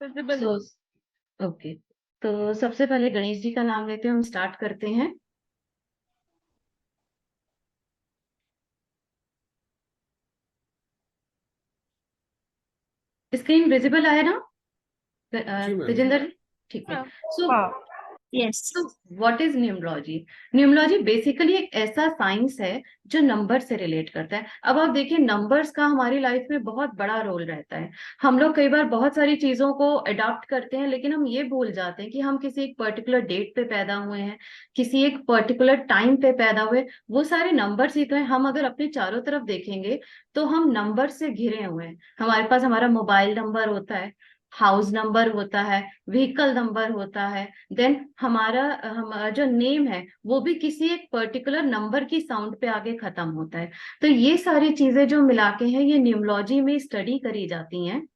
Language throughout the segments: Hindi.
विजिबल। सो ओके, तो सबसे पहले गणेश जी का नाम लेते हैं, हम स्टार्ट करते हैं। स्क्रीन विजिबल है ना जी मैम। तेजिंदर जी? ठीक है। हाँ। सो हाँ। यस। तो what is numerology? Numerology basically एक ऐसा साइंस है जो नंबर से रिलेट करता है। अब आप देखिए, नंबर्स का हमारी लाइफ में बहुत बड़ा रोल रहता है। हम लोग कई बार बहुत सारी चीजों को अडॉप्ट करते हैं, लेकिन हम ये भूल जाते हैं कि हम किसी एक पर्टिकुलर डेट पे पैदा हुए हैं, किसी एक पर्टिकुलर टाइम पे पैदा हुए। वो सारे नंबर्स ही तो हैं। हम अगर अपने चारों तरफ देखेंगे तो हम नंबर से घिरे हुए हैं। हमारे पास हमारा मोबाइल नंबर होता है, हाउस नंबर होता है, व्हीकल नंबर होता है, देन हमारा जो नेम है वो भी किसी एक पर्टिकुलर नंबर की साउंड पे आगे खत्म होता है। तो ये सारी चीजें जो मिला के हैं, ये न्यूमरोलॉजी में स्टडी करी जाती हैं,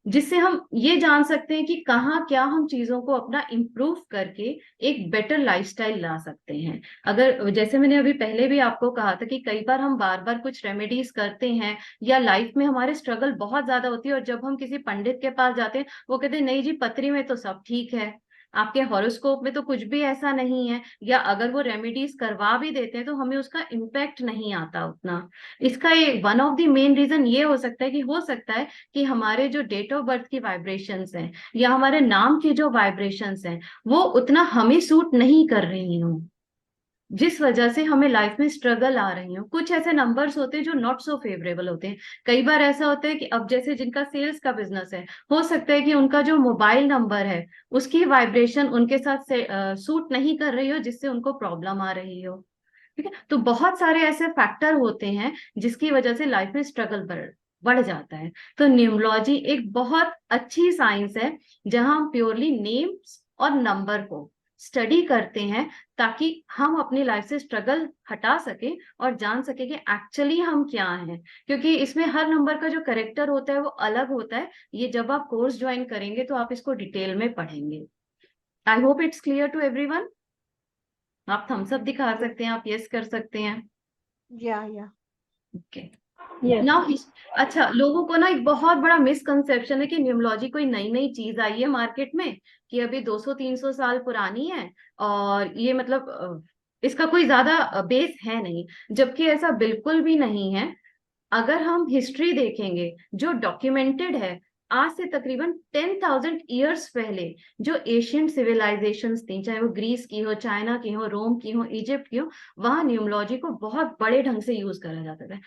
जिससे हम ये जान सकते हैं कि कहाँ क्या हम चीजों को अपना इम्प्रूव करके एक बेटर लाइफस्टाइल ला सकते हैं। अगर जैसे मैंने अभी पहले भी आपको कहा था कि कई बार हम बार बार कुछ रेमेडीज करते हैं, या लाइफ में हमारे स्ट्रगल बहुत ज्यादा होती है, और जब हम किसी पंडित के पास जाते हैं, वो कहते हैं नहीं जी, पत्री में तो सब ठीक है, आपके हॉरोस्कोप में तो कुछ भी ऐसा नहीं है, या अगर वो रेमेडीज करवा भी देते हैं तो हमें उसका इम्पैक्ट नहीं आता उतना। इसका एक one of the main reason ये हो सकता है कि हो सकता है कि हमारे जो डेट ऑफ बर्थ की वाइब्रेशंस हैं, या हमारे नाम की जो वाइब्रेशंस हैं, वो उतना हमें सूट नहीं कर रही हो, जिस वजह से हमें लाइफ में स्ट्रगल आ रही हो। कुछ ऐसे नंबर्स होते हैं जो नॉट सो फेवरेबल होते हैं। कई बार ऐसा होता है कि अब जैसे जिनका सेल्स का बिजनेस है, हो सकता है कि उनका जो मोबाइल नंबर है उसकी वाइब्रेशन उनके साथ से सूट नहीं कर रही हो, जिससे उनको प्रॉब्लम आ रही हो। ठीक है, तो बहुत सारे ऐसे फैक्टर होते हैं जिसकी वजह से लाइफ में स्ट्रगल बढ़ जाता है। तो न्यूमरोलॉजी एक बहुत अच्छी साइंस है, जहां हम प्योरली नेम्स और नंबर को स्टडी करते हैं, ताकि हम अपनी लाइफ से स्ट्रगल हटा सके और जान सके कि एक्चुअली हम क्या हैं। क्योंकि इसमें हर नंबर का जो करेक्टर होता है वो अलग होता है। ये जब आप कोर्स ज्वाइन करेंगे तो आप इसको डिटेल में पढ़ेंगे। I hope it's clear to everyone. आप थम्स अप दिखा सकते हैं, आप यस कर सकते हैं। या ओके। यस। नाउ अच्छा, लोगों को ना एक बहुत बड़ा मिसकंसेप्शन है कि न्यूमरोलॉजी कोई नई नई चीज आई है मार्केट में, कि अभी 200-300 साल पुरानी है, और ये मतलब इसका कोई ज्यादा बेस है नहीं, जबकि ऐसा बिल्कुल भी नहीं है। अगर हम हिस्ट्री देखेंगे जो डॉक्यूमेंटेड है, आज से तकरीबन 10,000 ईयर्स पहले जो एशियंट सिविलाइजेशंस थी, चाहे वो ग्रीस की हो, चाइना की हो, रोम की हो, इजिप्ट की हो, वहां न्यूमरोलॉजी को बहुत बड़े ढंग से यूज करा जाता था।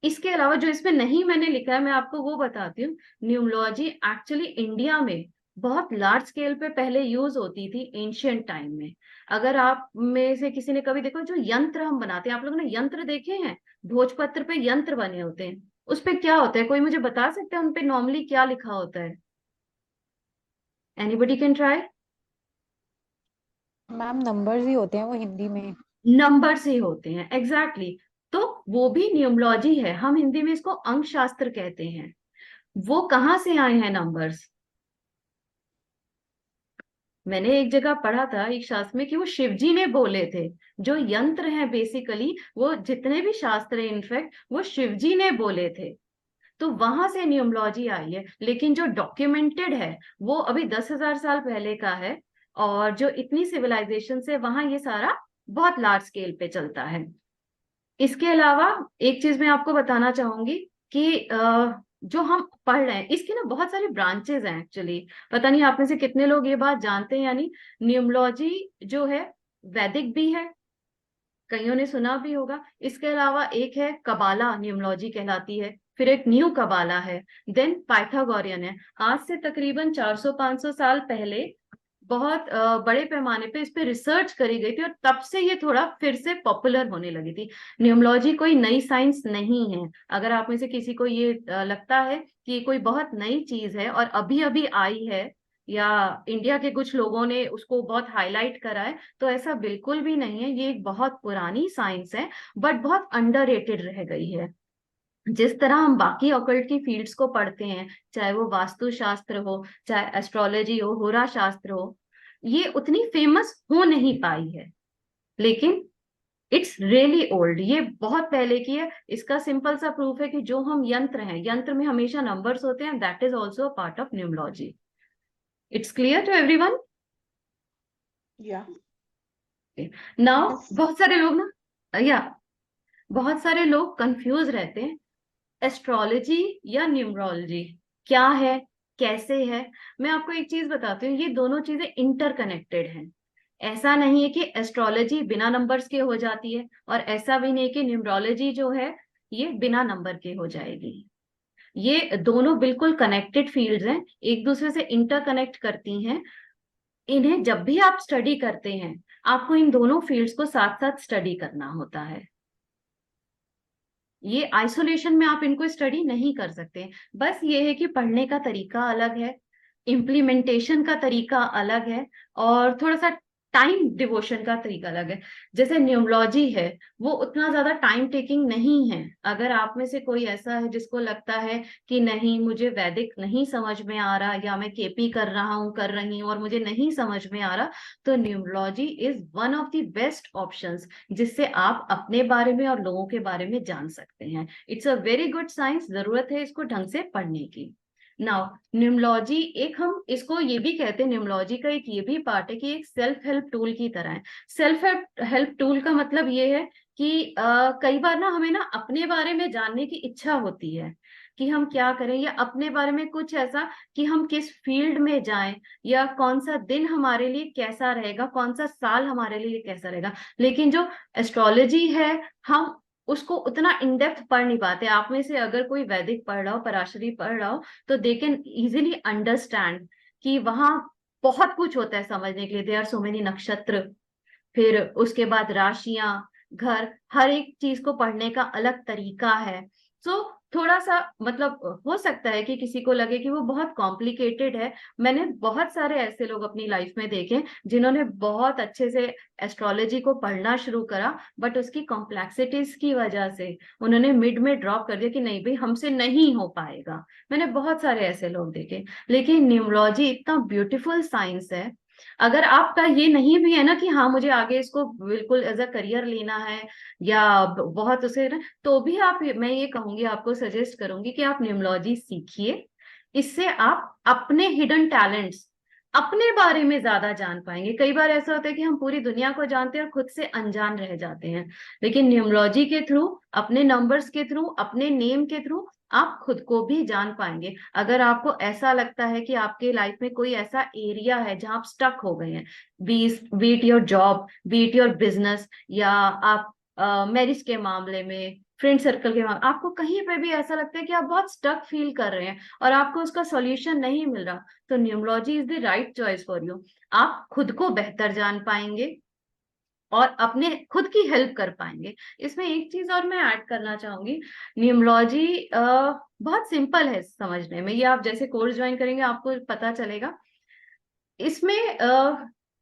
इसके अलावा जो इसमें नहीं मैंने लिखा है, मैं आपको वो बताती हूँ। न्यूमरोलॉजी एक्चुअली इंडिया में बहुत लार्ज स्केल पे पहले यूज होती थी एंशियंट टाइम में। अगर आप में से किसी ने कभी देखो, जो यंत्र हम बनाते हैं, आप लोगों ने यंत्र देखे हैं? भोजपत्र पे यंत्र बने होते हैं, उस पे क्या होता है, कोई मुझे बता सकता है उन पे नॉर्मली क्या लिखा होता है? Anybody can try. Ma'am numbers ही होते हैं वो हिंदी में। नंबर से होते हैं, एग्जैक्टली exactly। तो वो भी न्यूमरोलॉजी है, हम हिंदी में इसको अंक शास्त्र कहते हैं। वो कहाँ से आए हैं नंबर्स? मैंने एक जगह पढ़ा था एक शास्त्र में कि वो शिव जी ने बोले थे। जो यंत्र हैं बेसिकली, वो जितने भी शास्त्र हैं इनफैक्ट, वो शिव जी ने बोले थे। तो वहां से न्यूमरोलॉजी आई है, लेकिन जो डॉक्यूमेंटेड है वो अभी 10,000 साल पहले का है। और जो इतनी सिविलाइजेशन है वहां, ये सारा बहुत लार्ज स्केल पे चलता है। इसके अलावा एक चीज मैं आपको बताना चाहूंगी कि जो हम पढ़ रहे हैं, इसकी ना बहुत सारी ब्रांचेस हैं एक्चुअली। पता नहीं आप में से कितने लोग ये बात जानते हैं, यानी न्यूमरोलॉजी जो है वैदिक भी है, कईयों ने सुना भी होगा। इसके अलावा एक है कबाला, न्यूमरोलॉजी कहलाती है। फिर एक न्यू कबाला है, देन पाइथागोरियन है। आज से तकरीबन 400-500 साल पहले बहुत बड़े पैमाने पे इस पे रिसर्च करी गई थी, और तब से ये थोड़ा फिर से पॉपुलर होने लगी थी। न्यूमरोलॉजी कोई नई साइंस नहीं है। अगर आप में से किसी को ये लगता है कि ये कोई बहुत नई चीज है और अभी अभी आई है, या इंडिया के कुछ लोगों ने उसको बहुत हाईलाइट करा है, तो ऐसा बिल्कुल भी नहीं है। ये एक बहुत पुरानी साइंस है, बट बहुत अंडररेटेड रह गई है। जिस तरह हम बाकी ऑकल्ट की फील्ड्स को पढ़ते हैं, चाहे वो वास्तु शास्त्र हो, चाहे एस्ट्रोलॉजी हो, होरा शास्त्र हो, ये उतनी फेमस हो नहीं पाई है। लेकिन इट्स रियली ओल्ड, ये बहुत पहले की है। इसका सिंपल सा प्रूफ है कि जो हम यंत्र हैं, यंत्र में हमेशा नंबर्स होते हैं, that is also a part of numerology. It's clear to everyone? या नाउ Yes. बहुत सारे लोग ना बहुत सारे लोग कंफ्यूज रहते हैं, एस्ट्रोलॉजी या न्यूमरोलॉजी क्या है, कैसे है। मैं आपको एक चीज बताती हूँ, ये दोनों चीजें इंटरकनेक्टेड हैं। ऐसा नहीं है कि एस्ट्रोलॉजी बिना नंबर्स के हो जाती है, और ऐसा भी नहीं कि न्यूमरोलॉजी जो है ये बिना नंबर के हो जाएगी। ये दोनों बिल्कुल कनेक्टेड फील्ड्स हैं, एक दूसरे से इंटरकनेक्ट करती हैं। इन्हें जब भी आप स्टडी करते हैं, आपको इन दोनों फील्ड्स को साथ साथ स्टडी करना होता है। ये आइसोलेशन में आप इनको स्टडी नहीं कर सकते। बस ये है कि पढ़ने का तरीका अलग है, इम्प्लीमेंटेशन का तरीका अलग है, और थोड़ा सा टाइम डिवोशन का तरीका अलग है। जैसे न्यूमरोलॉजी है, वो उतना ज्यादा टाइम टेकिंग नहीं है। अगर आप में से कोई ऐसा है जिसको लगता है कि नहीं मुझे वैदिक नहीं समझ में आ रहा, या मैं केपी कर रहा हूँ कर रही हूँ और मुझे नहीं समझ में आ रहा, तो numerology is one of the best options, जिससे आप अपने बारे में और लोगों के बारे में जान सकते हैं। It's a very good science, जरूरत है इसको ढंग से पढ़ने की। नाउ न्यूमरोलॉजी, एक हम इसको ये भी कहते हैं, न्यूमरोलॉजी का एक ये भी पार्ट है कि एक सेल्फ हेल्प टूल की तरह है। सेल्फ हेल्प टूल का मतलब ये है कि कई बार ना हमें ना अपने बारे में जानने की इच्छा होती है कि हम क्या करें, या अपने बारे में कुछ ऐसा कि हम किस फील्ड में जाएं, या कौन सा दिन हमारे लिए कैसा रहेगा, कौन सा साल हमारे लिए कैसा रहेगा। लेकिन जो एस्ट्रोलॉजी है, हम उसको उतना इन डेप्थ पढ़ नहीं पाते। आप में से अगर कोई वैदिक पढ़ रहा हो, पराशरी पढ़ रहा हो, तो दे कैन इजिली अंडरस्टैंड कि वहां बहुत कुछ होता है समझने के लिए। देयर आर सो मेनी नक्षत्र, फिर उसके बाद राशियां, घर, हर एक चीज को पढ़ने का अलग तरीका है। सो थोड़ा सा मतलब हो सकता है कि किसी को लगे कि वो बहुत कॉम्प्लिकेटेड है। मैंने बहुत सारे ऐसे लोग अपनी लाइफ में देखे जिन्होंने बहुत अच्छे से एस्ट्रोलॉजी को पढ़ना शुरू करा, बट उसकी कॉम्प्लेक्सिटीज की वजह से उन्होंने मिड में ड्रॉप कर दिया कि नहीं भाई हमसे नहीं हो पाएगा। मैंने बहुत सारे ऐसे लोग देखे। लेकिन न्यूमरोलॉजी इतना ब्यूटीफुल साइंस है, अगर आपका ये नहीं भी है ना कि हाँ मुझे आगे इसको बिल्कुल एज अ करियर लेना है, या बहुत उसे ना, तो भी आप, मैं ये कहूंगी, आपको सजेस्ट करूंगी कि आप न्यूमरोलॉजी सीखिए। इससे आप अपने हिडन टैलेंट्स, अपने बारे में ज्यादा जान पाएंगे। कई बार ऐसा होता है कि हम पूरी दुनिया को जानते हैं और खुद से अनजान रह जाते हैं, लेकिन न्यूमरोलॉजी के थ्रू, अपने नंबर्स के थ्रू, अपने नेम के थ्रू आप खुद को भी जान पाएंगे। अगर आपको ऐसा लगता है कि आपके लाइफ में कोई ऐसा एरिया है जहां आप स्टक हो गए हैं, be it your job, be it your business, या आप मैरिज के मामले में, फ्रेंड सर्कल के मामले, आपको कहीं पे भी ऐसा लगता है कि आप बहुत स्टक फील कर रहे हैं और आपको उसका सॉल्यूशन नहीं मिल रहा, तो numerology is the right choice for you. आप खुद को बेहतर जान पाएंगे और अपने खुद की हेल्प कर पाएंगे। इसमें एक चीज और मैं ऐड करना चाहूंगी, न्यूमरोलॉजी बहुत सिंपल है समझने में। ये आप जैसे कोर्स ज्वाइन करेंगे आपको पता चलेगा। इसमें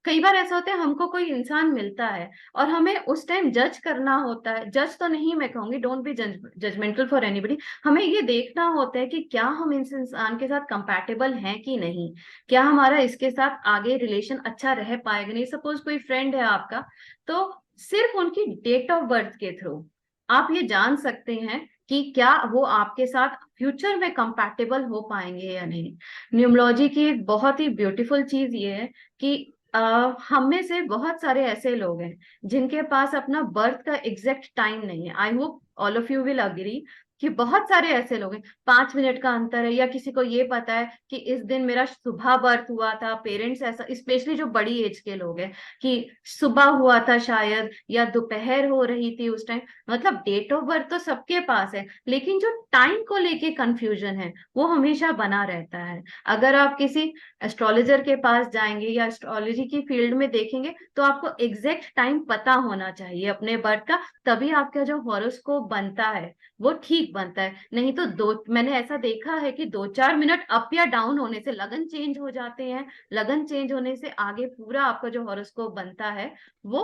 कई बार ऐसा होता है, हमको कोई इंसान मिलता है और हमें उस टाइम जज करना होता है। जज तो नहीं मैं कहूंगी, don't be judgemental for anybody. हमें ये देखना होता है कि क्या हम इस इंसान के साथ कंपैटिबल हैं कि नहीं, क्या हमारा इसके साथ आगे रिलेशन अच्छा रह पाएगा नहीं। सपोज कोई फ्रेंड है आपका, तो सिर्फ उनकी डेट ऑफ बर्थ के थ्रू आप ये जान सकते हैं कि क्या वो आपके साथ फ्यूचर में कंपैटिबल हो पाएंगे या नहीं। न्यूमरोलॉजी की एक बहुत ही ब्यूटीफुल चीज ये है कि हम में से बहुत सारे ऐसे लोग हैं जिनके पास अपना बर्थ का एग्जैक्ट टाइम नहीं है। I hope all of you will agree कि बहुत सारे ऐसे लोग हैं, 5 मिनट का अंतर है, या किसी को ये पता है कि इस दिन मेरा सुबह बर्थ हुआ था। पेरेंट्स ऐसा, स्पेशली जो बड़ी एज के लोग हैं, कि सुबह हुआ था शायद, या दोपहर हो रही थी उस टाइम। मतलब डेट ऑफ बर्थ तो सबके पास है, लेकिन जो टाइम को लेके कंफ्यूजन है वो हमेशा बना रहता है। अगर आप किसी एस्ट्रोलॉजर के पास जाएंगे या एस्ट्रोलॉजी की फील्ड में देखेंगे, तो आपको एग्जैक्ट टाइम पता होना चाहिए अपने बर्थ का, तभी आपका जो हॉरोस्कोप बनता है वो ठीक बनता है। नहीं तो मैंने ऐसा देखा है कि 2-4 मिनट अप या डाउन होने से लगन चेंज हो जाते हैं। लगन चेंज होने से आगे पूरा आपका जो हॉरोस्कोप बनता है वो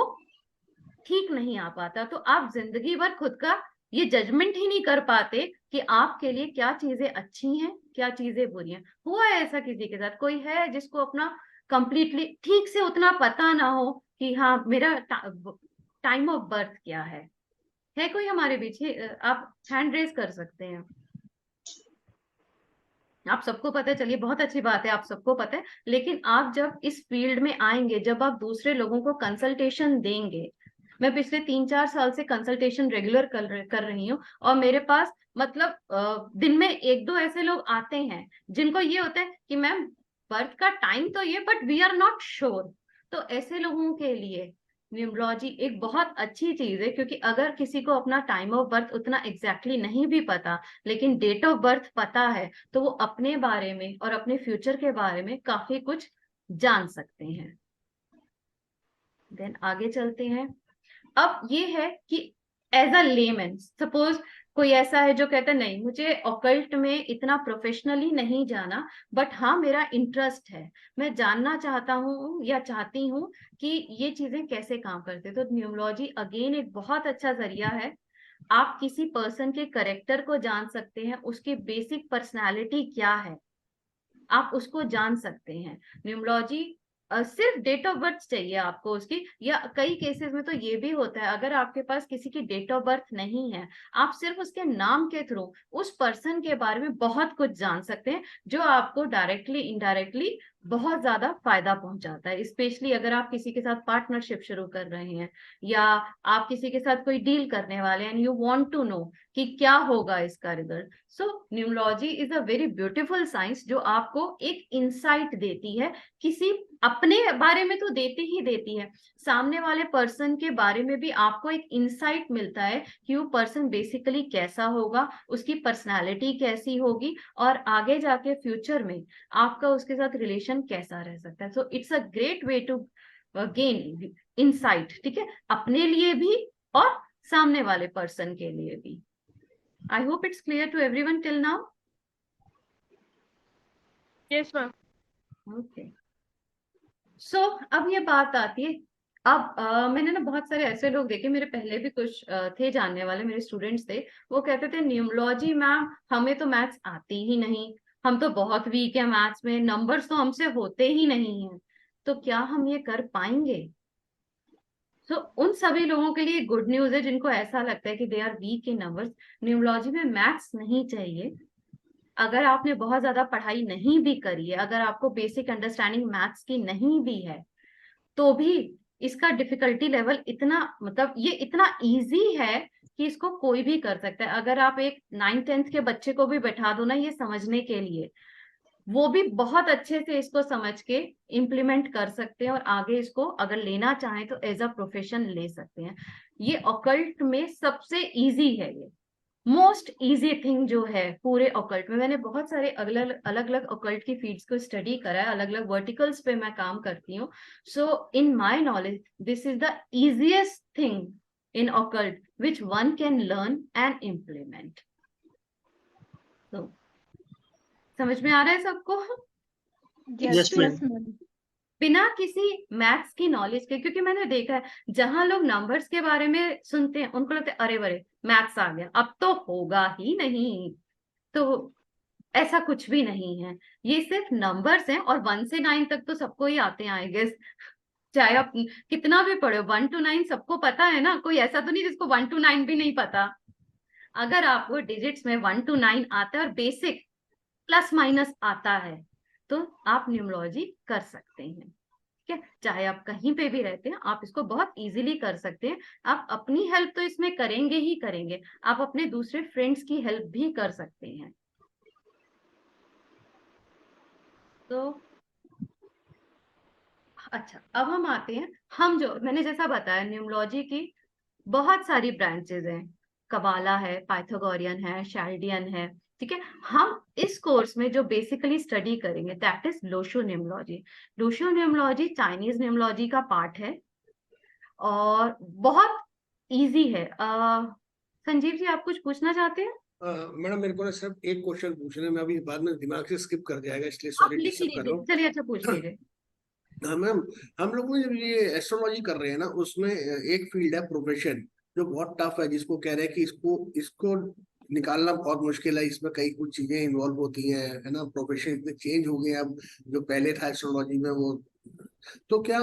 ठीक नहीं आ पाता। तो आप जिंदगी भर खुद का ये जजमेंट ही नहीं कर पाते कि आपके लिए क्या चीजें अच्छी हैं, क्या चीजें बुरी हैं। हुआ है ऐसा किसी के साथ? कोई है जिसको अपना कंप्लीटली ठीक से उतना पता ना हो कि हाँ मेरा टाइम ऑफ बर्थ क्या है कोई हमारे बीच? आप हैंड रेज कर सकते हैं। आप सबको पता है, चलिए बहुत अच्छी बात है, आप सबको पता है, लेकिन आप जब इस फील्ड में आएंगे, जब आप दूसरे लोगों को कंसल्टेशन देंगे, मैं पिछले 3-4 साल से कंसल्टेशन रेगुलर कर रही हूँ, और मेरे पास मतलब दिन में 1-2 ऐसे लोग आते हैं जिनको ये होता है कि मैम बर्थ का टाइम तो ये, but we are not sure. तो ऐसे लोगों के लिए न्यूमरोलॉजी एक बहुत अच्छी चीज है, क्योंकि अगर किसी को अपना टाइम ऑफ बर्थ उतना एग्जैक्टली नहीं भी पता, लेकिन डेट ऑफ बर्थ पता है, तो वो अपने बारे में और अपने फ्यूचर के बारे में काफी कुछ जान सकते हैं। देन आगे चलते हैं। अब ये है कि एज अ लेमैन, सपोज कोई ऐसा है जो कहता है नहीं मुझे ऑकल्ट में इतना प्रोफेशनली नहीं जाना, बट हाँ मेरा इंटरेस्ट है, मैं जानना चाहता हूँ या चाहती हूँ कि ये चीजें कैसे काम करते हैं। तो न्यूमरोलॉजी अगेन एक बहुत अच्छा जरिया है। आप किसी पर्सन के करेक्टर को जान सकते हैं, उसकी बेसिक पर्सनालिटी क्या है आप उसको जान सकते हैं। न्यूमरोलॉजी सिर्फ डेट ऑफ बर्थ चाहिए आपको उसकी, या कई केसेस में तो ये भी होता है अगर आपके पास किसी की डेट ऑफ बर्थ नहीं है, आप सिर्फ उसके नाम के थ्रू उस पर्सन के बारे में बहुत कुछ जान सकते हैं, जो आपको डायरेक्टली इनडायरेक्टली बहुत ज्यादा फायदा पहुंचाता है। स्पेशली अगर आप किसी के साथ पार्टनरशिप शुरू कर रहे हैं, या आप किसी के साथ कोई डील करने वाले हैं, and you want to know कि क्या होगा इसका result. So numerology is a very beautiful science जो आपको एक इंसाइट देती है, किसी अपने बारे में तो देती ही देती है, सामने वाले पर्सन के बारे में भी आपको एक इंसाइट मिलता है कि वो पर्सन बेसिकली कैसा होगा, उसकी पर्सनालिटी कैसी होगी, और आगे जाके फ्यूचर में आपका उसके साथ रिलेशन कैसा रह सकता है। So it's a great way to gain insight, ठीक है, अपने लिए भी और सामने वाले पर्सन के लिए भी। I hope it's clear to everyone till now. Yes, ma'am. Okay. So अब ये बात आती है, अब मैंने ना बहुत सारे ऐसे लोग देखे, मेरे पहले भी कुछ थे जानने वाले, मेरे स्टूडेंट्स थे, वो कहते थे न्यूमरोलॉजी मैम हमें तो मैथ्स आती ही नहीं, हम तो बहुत वीक है मैथ्स में, नंबर्स तो हमसे होते ही नहीं है, तो क्या हम ये कर पाएंगे? तो उन सभी लोगों के लिए गुड न्यूज है जिनको ऐसा लगता है कि they are weak in numbers. Numerology में मैथ्स नहीं चाहिए। अगर आपने बहुत ज्यादा पढ़ाई नहीं भी करी है, अगर आपको बेसिक अंडरस्टैंडिंग मैथ्स की नहीं भी है, तो भी इसका डिफिकल्टी लेवल इतना, मतलब ये इतना इजी है कि इसको कोई भी कर सकता है। अगर आप एक 9th-10th के बच्चे को भी बैठा दो ना ये समझने के लिए, वो भी बहुत अच्छे से इसको समझ के इम्प्लीमेंट कर सकते हैं, और आगे इसको अगर लेना चाहें तो एज अ प्रोफेशन ले सकते हैं। ये ऑकल्ट में सबसे इजी है, ये मोस्ट इजी थिंग जो है पूरे ऑकल्ट में। मैंने बहुत सारे अलग अलग ऑकल्ट की फील्ड्स को स्टडी करा है, अलग अलग वर्टिकल्स पे मैं काम करती हूँ। So in my knowledge this is the easiest thing in occult which one can learn and implement. तो समझ में आ रहा है सबको? Yes, Yes, yes, ma'am. ma'am. बिना किसी मैथ्स की नॉलेज के, क्योंकि मैंने देखा है जहां लोग नंबर्स के बारे में सुनते हैं उनको लगता है अरे बरे मैथ्स आ गया अब तो होगा ही नहीं। तो ऐसा कुछ भी नहीं है, ये सिर्फ नंबर्स हैं, और 1 से 9 तक तो सबको ही आते हैं आई गेस, चाहे आप कितना भी पढ़ो 1 to 9 सबको पता है ना, कोई ऐसा तो नहीं जिसको 1 to 9 भी नहीं पता। अगर आपको डिजिट्स में 1 to 9 आता है और बेसिक प्लस माइनस आता है, तो आप न्यूमरोलॉजी कर सकते हैं, ठीक है, चाहे आप कहीं पे भी रहते हैं आप इसको बहुत इजीली कर सकते हैं। आप अपनी हेल्प तो इसमें करेंगे ही करेंगे, आप अपने दूसरे फ्रेंड्स की हेल्प भी कर सकते हैं। तो अच्छा, अब हम आते हैं, हम जो मैंने जैसा बताया न्यूमरोलॉजी की बहुत सारी ब्रांचेस हैं, कबाला है, पाइथागोरियन है, शाल्डियन है, ठीक है। हम इस कोर्स में जो बेसिकली स्टडी करेंगे that is Lo Shu numerology. Lo Shu numerology Chinese numerology का पार्ट है और बहुत इजी है। संजीव जी आप कुछ पूछना चाहते हैं? मैडम मेरे को ना सिर्फ एक क्वेश्चन पूछना है, मैं अभी बाद में दिमाग से स्किप कर जाएगा इसलिए आप सॉरी लिख डिस्टर्ब कर रहा लीजिए, हूँ। चलिए अच्छा पूछ लीजिए। हाँ मैम, हम लोग ने जब ये एस्ट्रोलॉजी कर रहे हैं ना उसमें एक फील्ड है प्रोफेशन जो बहुत टफ है, जिसको कह रहे हैं कि इसको इसको निकालना बहुत मुश्किल है, इसमें कई कुछ चीजें इन्वॉल्व होती हैं, है ना। प्रोफेशन इतने चेंज हो गए हैं अब, जो पहले था एस्ट्रोलॉजी में वो। तो क्या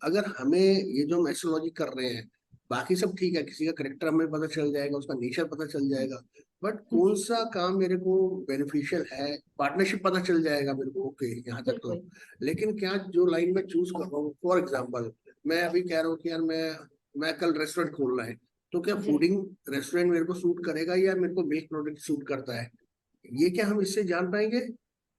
अगर हमें ये जो हम एस्ट्रोलॉजी कर रहे हैं, बाकी सब ठीक है, किसी का करेक्टर हमें पता चल जाएगा, उसका नेचर पता चल जाएगा, बट कौन सा काम मेरे को बेनिफिशियल है, पार्टनरशिप पता चल जाएगा मेरे को, ओके यहाँ तक तो। बिल्कुल लेकिन क्या जो लाइन में चूज कर रहा हूँ, फॉर एग्जाम्पल मैं अभी कह रहा हूँ कि यार मैं कल रेस्टोरेंट खोलना है, तो क्या जी, फूडिंग रेस्टोरेंट मेरे को सूट करेगा या मेरे को मिल्क प्रोडक्ट सूट करता है, ये क्या हम इससे जान पाएंगे?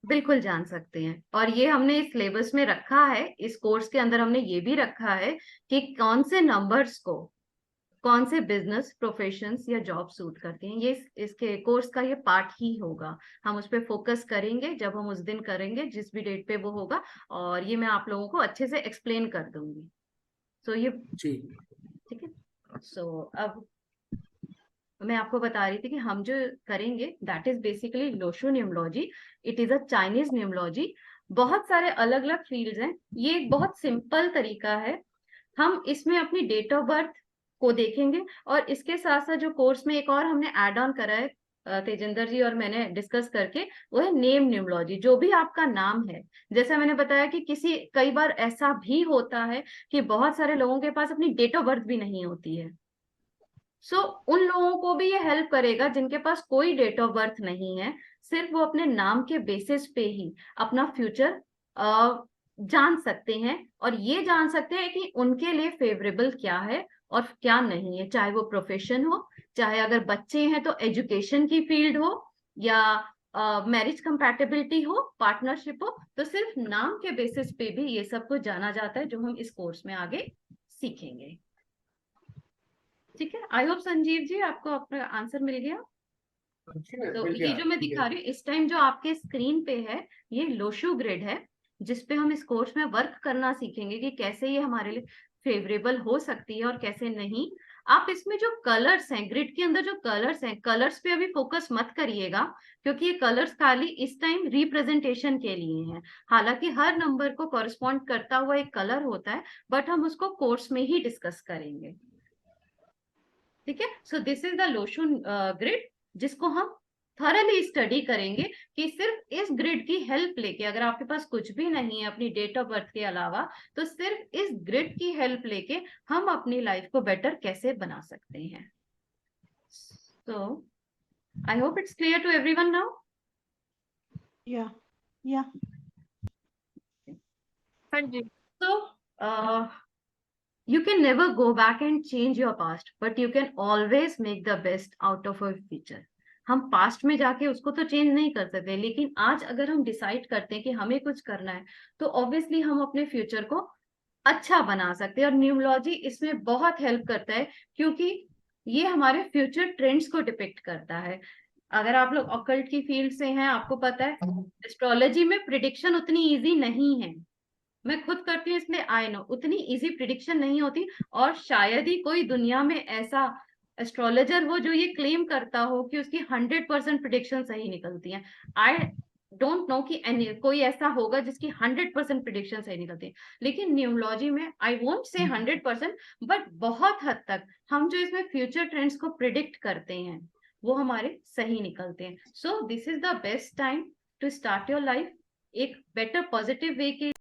बिल्कुल जान सकते हैं। और ये हमने इस सिलेबस में रखा है, इस कोर्स के अंदर हमने ये भी रखा है कि कौन से नंबर्स को कौन से बिजनेस प्रोफेशंस या जॉब सूट करती हैं। ये इसके कोर्स का ये पार्ट ही होगा। हम उस पर फोकस करेंगे जब हम उस दिन करेंगे, जिस भी डेट पे वो होगा, और ये मैं आप लोगों को अच्छे से एक्सप्लेन कर दूंगी। सो ये जी ठीक है। सो अब मैं आपको बता रही थी कि हम जो करेंगे that is basically Lo Shu न्यूमोलॉजी। It is a Chinese न्यूमोलॉजी। बहुत सारे अलग अलग फील्ड्स हैं। ये एक बहुत सिंपल तरीका है। हम इसमें अपनी डेट ऑफ बर्थ को देखेंगे, और इसके साथ साथ जो कोर्स में एक और हमने ऐड ऑन करा है तेजिंदर जी और मैंने डिस्कस करके, वो है नेम न्यूमोलॉजी। जो भी आपका नाम है, जैसा मैंने बताया कि कई बार ऐसा भी होता है कि बहुत सारे लोगों के पास अपनी डेट ऑफ बर्थ भी नहीं होती है। सो उन लोगों को भी ये हेल्प करेगा जिनके पास कोई डेट ऑफ बर्थ नहीं है। सिर्फ वो अपने नाम के बेसिस पे ही अपना फ्यूचर जान सकते हैं, और ये जान सकते हैं कि उनके लिए फेवरेबल क्या है और क्या नहीं है। चाहे वो प्रोफेशन हो, चाहे अगर बच्चे हैं तो एजुकेशन की फील्ड हो, या मैरिज कंपैटिबिलिटी हो, पार्टनरशिप हो, तो सिर्फ नाम के बेसिस पे भी ये सब कुछ जाना जाता है, जो हम इस कोर्स में आगे सीखेंगे। ठीक है, आई होप संजीव जी आपको अपना आंसर मिल गया। तो ये जो मैं दिखा रही हूँ इस टाइम जो आपके स्क्रीन पे है, ये लोशो ग्रिड है, जिसपे हम इस कोर्स में वर्क करना सीखेंगे कि कैसे ये हमारे लिए फेवरेबल हो सकती है और कैसे नहीं। आप इसमें जो कलर्स हैं, ग्रिड के अंदर जो कलर्स हैं, कलर्स पे अभी फोकस मत करिएगा, क्योंकि ये कलर्स खाली इस टाइम रिप्रेजेंटेशन के लिए हैं। हालांकि हर नंबर को कॉरेस्पॉन्ड करता हुआ एक कलर होता है, बट हम उसको कोर्स में ही डिस्कस करेंगे। ठीक है, सो this is the Lo Shu grid, जिसको हम थॉरली स्टडी करेंगे कि सिर्फ इस ग्रिड की हेल्प लेके, अगर आपके पास कुछ भी नहीं है अपनी डेट ऑफ बर्थ के अलावा, तो सिर्फ इस ग्रिड की हेल्प लेके हम अपनी लाइफ को बेटर कैसे बना सकते हैं। So I hope it's clear to everyone now. Yeah. Yeah. हाँ जी। So you can never go back and change your past, but you can always make the best out of your future. हम पास्ट में जाके उसको तो चेंज नहीं कर सकते, लेकिन आज अगर हम डिसाइड करते हैं कि हमें कुछ करना है, तो ऑब्वियसली हम अपने फ्यूचर को अच्छा बना सकते हैं। और न्यूमरोलॉजी इसमें बहुत हेल्प करता है, क्योंकि ये हमारे फ्यूचर ट्रेंड्स को डिपिक्ट करता है। अगर आप लोग ऑकल्ट की फील्ड से हैं, आपको पता है एस्ट्रोलॉजी में प्रिडिक्शन उतनी इजी नहीं है। मैं खुद करती हूँ इसलिए आई नो उतनी इजी प्रिडिक्शन नहीं होती, और शायद ही कोई दुनिया में ऐसा एस्ट्रोलॉजर हो जो ये क्लेम करता हो कि उसकी 100% प्रिडिक्शन सही निकलती है। आई डोंट नो कि कोई ऐसा होगा जिसकी 100% प्रिडिक्शन सही निकलती है। लेकिन न्यूमरोलॉजी में आई वोंट से 100%, बट बहुत हद तक हम जो इसमें फ्यूचर ट्रेंड्स को प्रिडिक्ट करते हैं वो हमारे सही निकलते हैं। So this is the best time to start your life एक बेटर पॉजिटिव वे के